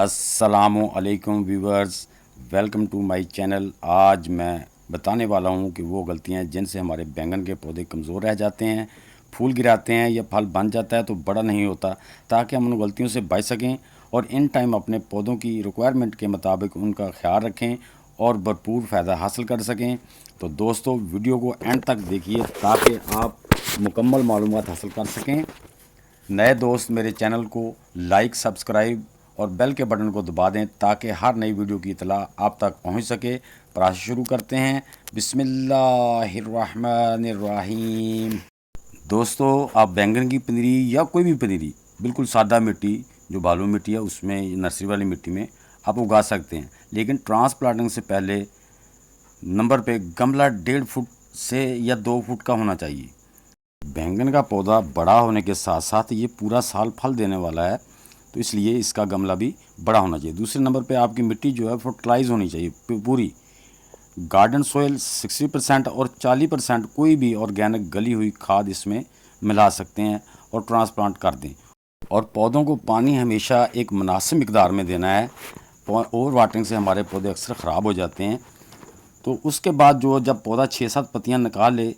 अस्सलामुअलैकुम viewers, welcome to my channel. आज मैं बताने वाला हूं कि वो गलतियां जिनसे हमारे बैंगन के पौधे कमज़ोर रह जाते हैं, फूल गिराते हैं या फल बन जाता है तो बड़ा नहीं होता, ताकि हम उन गलतियों से बच सकें और इन टाइम अपने पौधों की रिक्वायरमेंट के मुताबिक उनका ख्याल रखें और भरपूर फ़ायदा हासिल कर सकें। तो दोस्तों, वीडियो को एंड तक देखिए ताकि आप मुकम्मल मालूमात हासिल कर सकें। नए दोस्त मेरे चैनल को लाइक, सब्सक्राइब और बेल के बटन को दबा दें ताकि हर नई वीडियो की इतला आप तक पहुंच सके। प्रोसेस शुरू करते हैं। बिस्मिल्लाहिर्रहमानिर्रहीम। दोस्तों, आप बैंगन की पनीरी या कोई भी पनीरी बिल्कुल सादा मिट्टी, जो बालू मिट्टी है उसमें, नर्सरी वाली मिट्टी में आप उगा सकते हैं, लेकिन ट्रांसप्लांटिंग से पहले नंबर पे गमला 1.5 फुट से या 2 फुट का होना चाहिए। बैंगन का पौधा बड़ा होने के साथ साथ ये पूरा साल फल देने वाला है, तो इसलिए इसका गमला भी बड़ा होना चाहिए। दूसरे नंबर पे आपकी मिट्टी जो है फर्टिलाइज होनी चाहिए पूरी। गार्डन सोयल 60% और 40% कोई भी ऑर्गेनिक गली हुई खाद इसमें मिला सकते हैं और ट्रांसप्लांट कर दें। और पौधों को पानी हमेशा एक मुनासिब मिकदार में देना है। ओवर वाटरिंग से हमारे पौधे अक्सर ख़राब हो जाते हैं। तो उसके बाद जब पौधा 6-7 पत्तियाँ निकाल ले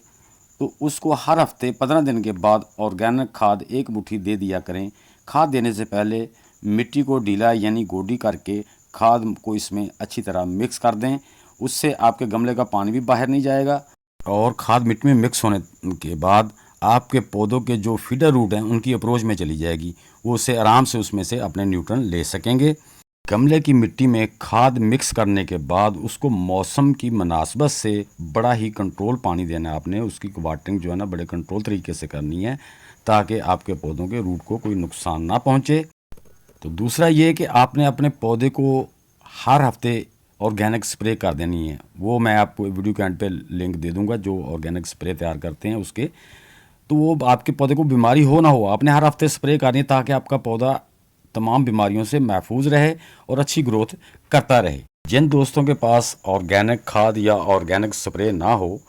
तो उसको हर हफ्ते 15 दिन के बाद ऑर्गेनिक खाद 1 मुट्ठी दे दिया करें। खाद देने से पहले मिट्टी को ढीला यानी गोडी करके खाद को इसमें अच्छी तरह मिक्स कर दें। उससे आपके गमले का पानी भी बाहर नहीं जाएगा और खाद मिट्टी में मिक्स होने के बाद आपके पौधों के जो फीडर रूट हैं उनकी अप्रोच में चली जाएगी। वो उससे आराम से उसमें से अपने न्यूट्रन ले सकेंगे। गमले की मिट्टी में खाद मिक्स करने के बाद उसको मौसम की मुनासबत से बड़ा ही कंट्रोल पानी देना है आपने। उसकी वाटरिंग जो है ना बड़े कंट्रोल तरीके से करनी है ताकि आपके पौधों के रूट को कोई नुकसान ना पहुंचे। तो दूसरा ये कि आपने अपने पौधे को हर हफ्ते ऑर्गेनिक स्प्रे कर देनी है। वो मैं आपको वीडियो के एंड पे लिंक दे दूंगा, जो ऑर्गेनिक स्प्रे तैयार करते हैं उसके। तो वो आपके पौधे को बीमारी हो ना हो, आपने हर हफ्ते स्प्रे करनी है ताकि आपका पौधा तमाम बीमारियों से महफूज रहे और अच्छी ग्रोथ करता रहे। जिन दोस्तों के पास ऑर्गेनिक खाद या ऑर्गेनिक स्प्रे ना हो,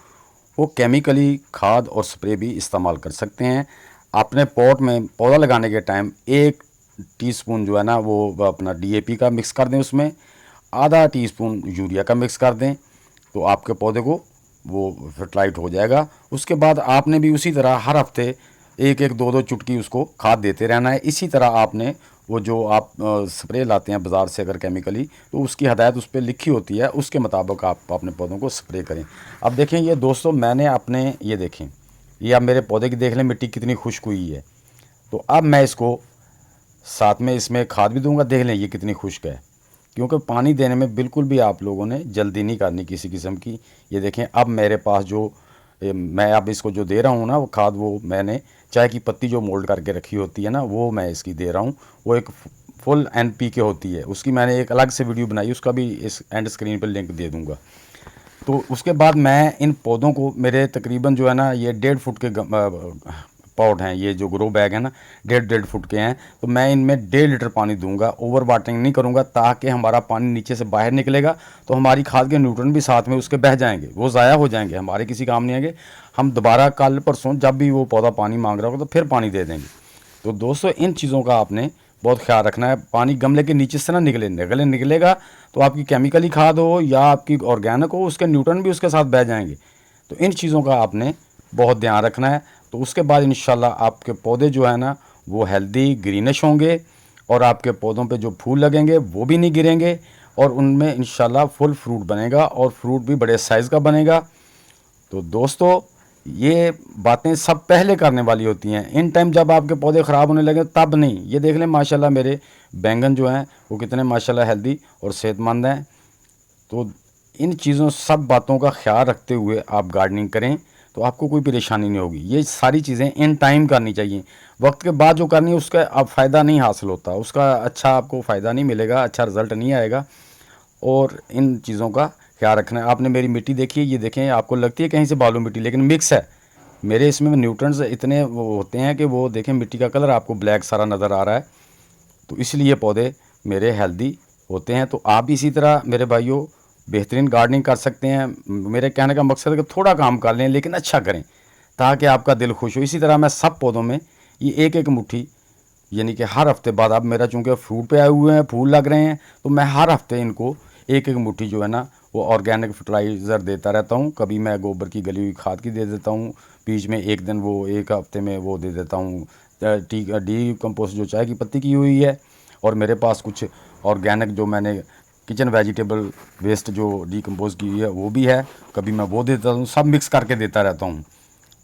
वो केमिकली खाद और स्प्रे भी इस्तेमाल कर सकते हैं। अपने पॉट में पौधा लगाने के टाइम 1 टीस्पून जो है ना वो अपना DAP का मिक्स कर दें, उसमें आधा टीस्पून यूरिया का मिक्स कर दें, तो आपके पौधे को वो फर्टिलाइज हो जाएगा। उसके बाद आपने भी उसी तरह हर हफ्ते 1-1, 2-2 चुटकी उसको खाद देते रहना है। इसी तरह आपने वो जो आप स्प्रे लाते हैं बाज़ार से अगर केमिकली, तो उसकी हदायत उस पर लिखी होती है, उसके मुताबिक आप अपने पौधों को स्प्रे करें। अब देखें ये दोस्तों, मैंने अपने ये देखें, ये अब मेरे पौधे की देख लें मिट्टी कितनी खुश्क हुई है। तो अब मैं इसको साथ में इसमें खाद भी दूंगा, देख लें ये कितनी खुश्क है। क्योंकि पानी देने में बिल्कुल भी आप लोगों ने जल्दी नहीं करनी किसी किस्म की। ये देखें अब मेरे पास जो मैं अब इसको जो दे रहा हूँ ना वो खाद, वो मैंने चाय की पत्ती जो मोल्ड करके रखी होती है ना, वो मैं इसकी दे रहा हूँ। वो एक फुल NPK होती है, उसकी मैंने एक अलग से वीडियो बनाई, उसका भी इस एंड स्क्रीन पर लिंक दे दूँगा। तो उसके बाद मैं इन पौधों को, मेरे तकरीबन जो है ना ये 1.5 फुट के पॉट हैं, ये जो ग्रो बैग है ना 1.5 फुट के हैं, तो मैं इनमें 1.5 लीटर पानी दूंगा। ओवर वाटरिंग नहीं करूंगा ताकि हमारा पानी नीचे से बाहर निकलेगा तो हमारी खाद के न्यूट्रन भी साथ में उसके बह जाएंगे, वो ज़ाया हो जाएंगे, हमारे किसी काम नहीं आएंगे। हम दोबारा कल परसों जब भी वो पौधा पानी मांग रहा होगा तो फिर पानी दे देंगे। तो दोस्तों, इन चीज़ों का आपने बहुत ख्याल रखना है। पानी गमले के नीचे से ना निकलेगा तो आपकी केमिकली खाद हो या आपकी ऑर्गेनिक हो, उसके न्यूट्रन भी उसके साथ बह जाएंगे। तो इन चीज़ों का आपने बहुत ध्यान रखना है। तो उसके बाद इंशाल्लाह आपके पौधे जो है ना वो हेल्दी ग्रीनिश होंगे और आपके पौधों पे जो फूल लगेंगे वो भी नहीं गिरेंगे और उनमें इंशाल्लाह फुल फ्रूट बनेगा और फ्रूट भी बड़े साइज़ का बनेगा। तो दोस्तों, ये बातें सब पहले करने वाली होती हैं। इन टाइम जब आपके पौधे ख़राब होने लगे तब नहीं। ये देख लें माशाल्लाह मेरे बैंगन जो हैं वो कितने माशाल्लाह हेल्दी और सेहतमंद हैं। तो इन चीज़ों सब बातों का ख्याल रखते हुए आप गार्डनिंग करें तो आपको कोई परेशानी नहीं होगी। ये सारी चीज़ें इन टाइम करनी चाहिए। वक्त के बाद जो करनी है उसका अब फ़ायदा नहीं हासिल होता, उसका अच्छा आपको फ़ायदा नहीं मिलेगा, अच्छा रिज़ल्ट नहीं आएगा। और इन चीज़ों का ख्याल रखना है। आपने मेरी मिट्टी देखी है, ये देखें, आपको लगती है कहीं से बालू मिट्टी, लेकिन मिक्स है। मेरे इसमें न्यूट्रंस इतने वो होते हैं कि वो देखें, मिट्टी का कलर आपको ब्लैक सारा नज़र आ रहा है। तो इसलिए पौधे मेरे हेल्दी होते हैं। तो आप भी इसी तरह मेरे भाइयों बेहतरीन गार्डनिंग कर सकते हैं। मेरे कहने का मकसद है कि थोड़ा काम कर लें लेकिन अच्छा करें ताकि आपका दिल खुश हो। इसी तरह मैं सब पौधों में ये 1-1 मुट्ठी यानी कि हर हफ्ते बाद, अब मेरा चूँकि फ्रूट पे आए हुए हैं, फूल लग रहे हैं, तो मैं हर हफ्ते इनको एक एक मुट्ठी जो है ना वो ऑर्गेनिक फर्टिलाइज़र देता रहता हूँ। कभी मैं गोबर की गली हुई खाद की दे देता हूँ, बीच में एक दिन वो एक हफ्ते में वो दे देता हूँ डी कंपोस्ट जो चाय की पत्ती की हुई है। और मेरे पास कुछ ऑर्गेनिक जो मैंने किचन वेजिटेबल वेस्ट जो डीकम्पोज की हुई है वो भी है, कभी मैं वो देता हूँ, सब मिक्स करके देता रहता हूँ।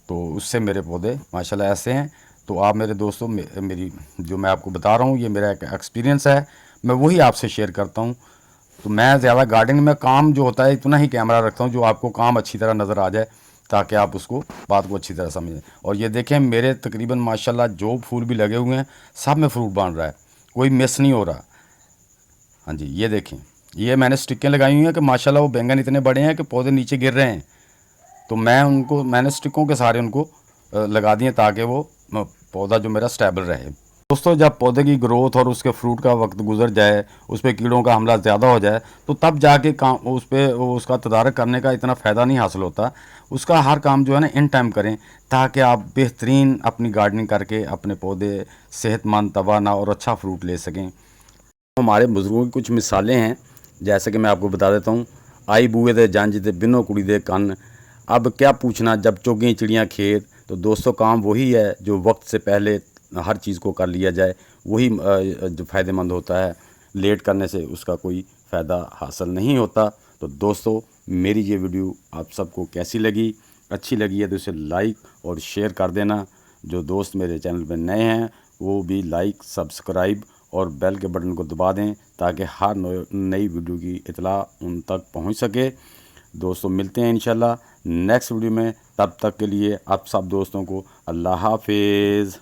तो उससे मेरे पौधे माशाल्लाह ऐसे हैं। तो आप मेरे दोस्तों, मेरी जो मैं आपको बता रहा हूँ ये मेरा एक एक्सपीरियंस है, मैं वही आपसे शेयर करता हूँ। तो मैं ज़्यादा गार्डनिंग में काम जो होता है इतना ही कैमरा रखता हूँ जो आपको काम अच्छी तरह नज़र आ जाए, ताकि आप उसको बात को अच्छी तरह समझें। और ये देखें मेरे तकरीबन माशाल्लाह जो फूल भी लगे हुए हैं सब में फ्रूट बन रहा है, कोई मिस नहीं हो रहा। हाँ जी, ये देखें, ये मैंने स्टिकें लगाई हुई हैं कि माशाल्लाह वो बैंगन इतने बड़े हैं कि पौधे नीचे गिर रहे हैं। तो मैंने स्टिकों के सहारे उनको लगा दिए ताकि वो पौधा जो मेरा स्टेबल रहे। दोस्तों, जब पौधे की ग्रोथ और उसके फ्रूट का वक्त गुजर जाए, उस पर कीड़ों का हमला ज़्यादा हो जाए, तो तब जाके काम उस पर उसका तदारक करने का इतना फ़ायदा नहीं हासिल होता। उसका हर काम जो है ना इन टाइम करें, ताकि आप बेहतरीन अपनी गार्डनिंग करके अपने पौधे सेहतमंद, तवाना और अच्छा फ्रूट ले सकें। हमारे बुज़ुर्गों की कुछ मिसालें हैं, जैसे कि मैं आपको बता देता हूँ। आई बूए दे जंज दे बिनो कुड़ी दे कन, अब क्या पूछना जब चुग चिड़ियाँ खेत। तो दोस्तों, काम वही है जो वक्त से पहले हर चीज़ को कर लिया जाए, वही जो फ़ायदेमंद होता है। लेट करने से उसका कोई फ़ायदा हासिल नहीं होता। तो दोस्तों, मेरी ये वीडियो आप सबको कैसी लगी? अच्छी लगी है तो इसे लाइक और शेयर कर देना। जो दोस्त मेरे चैनल पर नए हैं वो भी लाइक, सब्सक्राइब और बेल के बटन को दबा दें, ताकि हर नई वीडियो की इतला उन तक पहुंच सके। दोस्तों, मिलते हैं इंशाल्लाह नेक्स्ट वीडियो में। तब तक के लिए आप सब दोस्तों को अल्लाह हाफिज़।